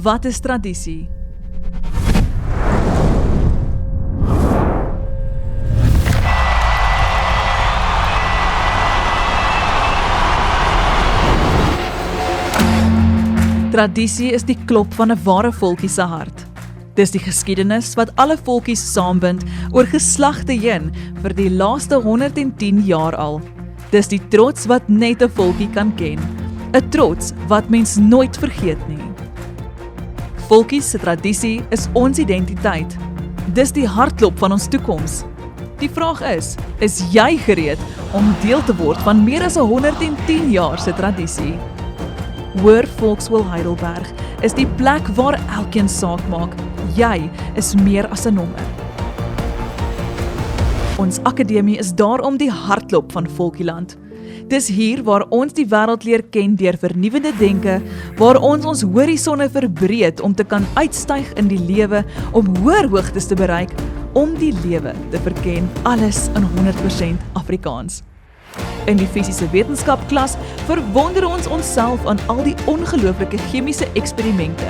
Wat is tradisie? Tradisie is die klop van 'n ware volkie se hart. Dis die geskiedenis wat alle volkies saambind oor geslagte heen vir die laaste 110 jaar al. Dis die trots wat net 'n volkie kan ken. 'n Trots wat mens nooit vergeet nie. Volkies se tradisie is ons identiteit. Dis die hartklop van ons toekoms. Die vraag is jy gereed om deel te word van meer as 110 jaar se tradisie? Hoër Volksskool Heidelberg is die plek waar elkeen saak maak. Jy is meer as 'n nommer. Ons akademie is daarom die hartklop van Volkieland. Dis hier waar ons die wêreld leer ken deur vernuwende denke, waar ons horisonne verbreed om te kan uitstyg in die lewe, om hoër hoogtes te bereik, om die lewe te verken, alles in 100% Afrikaans. In die fisiese wetenskapklas verwonder ons onsself aan al die ongelooflike chemiese eksperimente.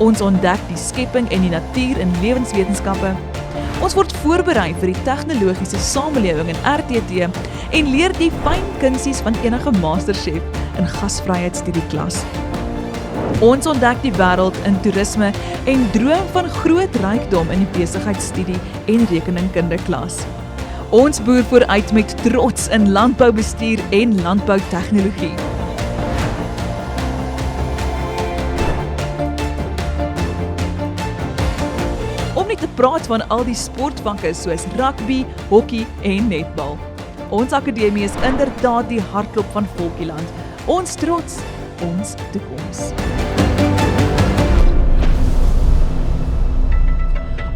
Ons ontdek die skepping en die natuur in lewenswetenskappe. Ons word voorberei vir die tegnologiese samelewing in RTT en leer die fyn kunsies van enige masterchef in gasvryheidsstudieklas. Ons ontdek die wêreld in toerisme en droom van groot rykdom in die besigheidsstudie en rekeningkunde klas. Ons boer vooruit met trots in landboubestuur en landboutegnologie. Om nie te praat van al die sportvakke soos rugby, hokkie en netbal. Ons akademie is inderdaad die hartklop van Volkieland. Ons trots, ons toekoms.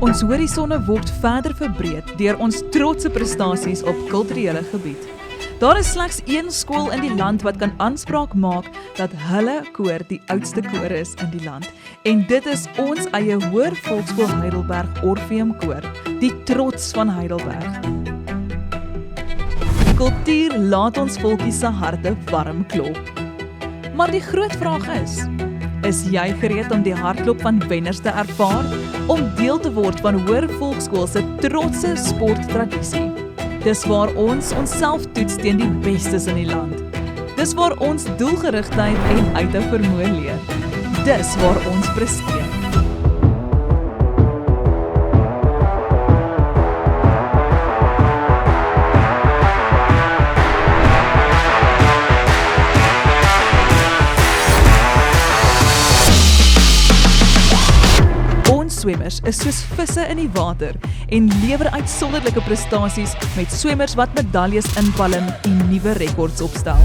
Ons horisonne word verder verbreed deur ons trotse prestasies op kulturele gebied. Daar is slegs een skool in die land wat kan aanspraak maak dat hulle koor die oudste koor is in die land. En dit is ons eie Hoër Volksskool Heidelberg Orpheum Koor, die trots van Heidelberg. Kultuur laat ons volkies se harte warm klop. Maar die groot vraag is jy gereed om die hartklop van wenners te ervaar? Om deel te word van Hoër Volksskool se trotse sporttradisie? Dis waar ons onsself toets teen die bestes in die land. Dis waar ons doelgerigtheid en uithou vermoë leer. Dis waar ons presteer. Swemmers is soos visse in die water en lewer uitsonderlike prestasies met swemmers wat medaljes inpalm en nuwe rekords opstel.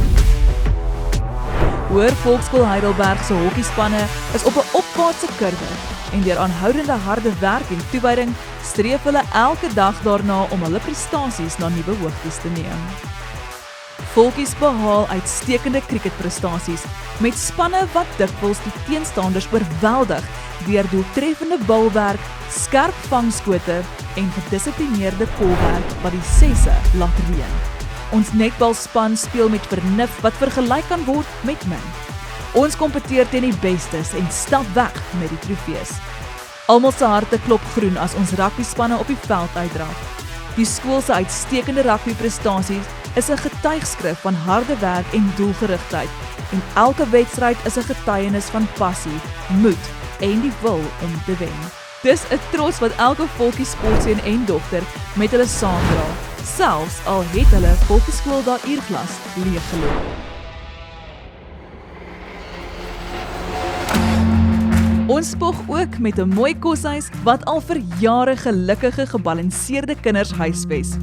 Hoër Volksskool Heidelberg se hokkiespanne is op 'n opwaartse kurwe en deur aanhoudende harde werk en toewyding streef hulle elke dag daarna om hulle prestasies na nuwe hoogtes te neem. Volkies behaal uitstekende cricketprestasies met spanne wat dikwels die teenstanders oorweldig deur doeltreffende balwerk, skerp vangskote en gedissiplineerde kolwerk wat die sesse laat reën. Ons netbalspan speel met vernuf wat vergelyk kan word met min. Ons kompeteer teen die bestes en stap weg met die trofees. Almal se harte klop groen as ons rugbyspanne op die veld uitdraf. Die skool se uitstekende rugbyprestasies is 'n getuigskrif van harde werk en doelgerigtheid en elke wedstryd is 'n getuienis van passie, moed en die wil om te wen. Dis 'n trots wat elke volkie sportseun en dogter met hulle saamdra, selfs al het hulle volkieskool daar uurglas leeggeloop. Ons spog ook met 'n mooi koshuis wat al vir jare gelukkige gebalanseerde kinders huisves.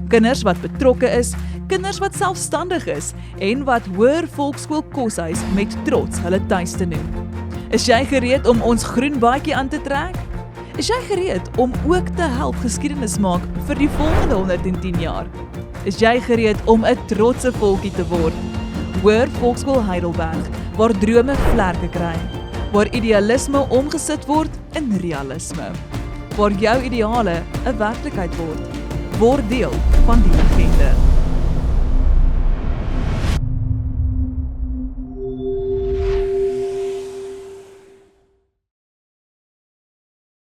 Kinders wat betrokke is, kinders wat selfstandig is en wat Hoër Volksskool Koshuis met trots hulle tuiste noem. Is jy gereed om ons groen baadjie aan te trek? Is jy gereed om ook te help geskiedenis maak vir die volgende 110 jaar? Is jy gereed om 'n trotse volkie te word? Hoër Volksskool Heidelberg, waar drome vlerke kry, waar idealisme omgesit word in realisme, waar jou ideale 'n werklikheid word. Word deel van die legende.